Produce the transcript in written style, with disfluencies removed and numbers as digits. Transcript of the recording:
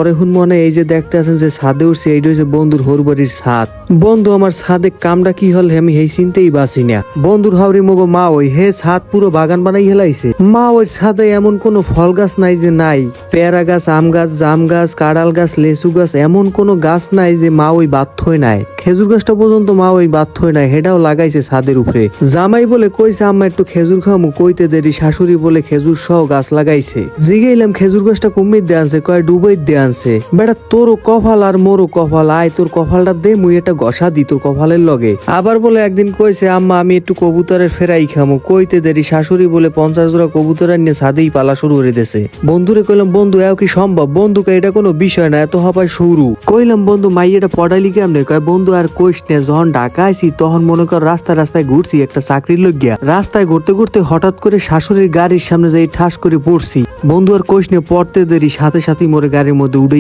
পরে হুন মনে এই যে দেখতে আছেন যে ছাদে উঠছে, এইটা হচ্ছে বন্ধুর হরবাড়ির ছাদ। বন্ধু আমার ছাদে কামটা কি হল আমি এই চিনতেই বাসি না। বন্ধুর হাওড়ি মগো মা ওই হে ছাদ পুরো বাগান বানাই হেলাইছে। মা ওই ছাদে এমন কোন ফল গাছ নাই যে নাই, পেয়ারা গাছ, আম গাছ, জাম গাছ, কাঁড়াল গাছ, লেচু গাছ, এমন কোন গাছ নাই যে মা ওই বাধ্যই নাই। খেজুর গাছটা পর্যন্ত মা ওই বাধ্যই নাই, হেটাও লাগাইছে ছাদের উপরে। জামাই বলে কইছে আম্মা একটু খেজুর খামু, কইতে দেরি শাশুড়ি বলে খেজুর সহ গাছ লাগাইছে। জিগাইলাম খেজুর গাছটা কুমির দিয়ে আনছে, কয় ডুবাই দিয়ে আনছে। বেটা তোরও কপাল আর মোরও কপাল, আয় তোর কপালটা দে মুই একটা গসা দি তোর কপালের লগে। আবার বলে একদিন কইছে আম্মা আমি একটু কবুতরের ফেরাই খামু, কইতে দেরি শাশুড়ি বলে 50 জোড়া কবুতর নিয়ে ছাদেই পালা শুরু করে দিয়েছে। বন্ধুরে কইলাম বন্ধু এও কি সম্ভব? বন্ধুকে এটা কোনো বিষয় না, এত হবাই শুরু। কইলাম বন্ধু মাইয়াটা পড়াইলি কেমনে? কয় বন্ধু আর কইস না, যখন ঢাকা আইছি তখন মনে কর রাস্তায় ঘুরছি একটা চাকরির লইগিয়া। রাস্তায় ঘুরতে ঘুরতে হঠাৎ করে শাশুড়ির গাড়ির সামনে যাই ঠাস করে পড়ছি। বন্ধু আর কইস না, পড়তে দেরি সাথে সাথে মোরে গাড়ির মধ্যে উঠে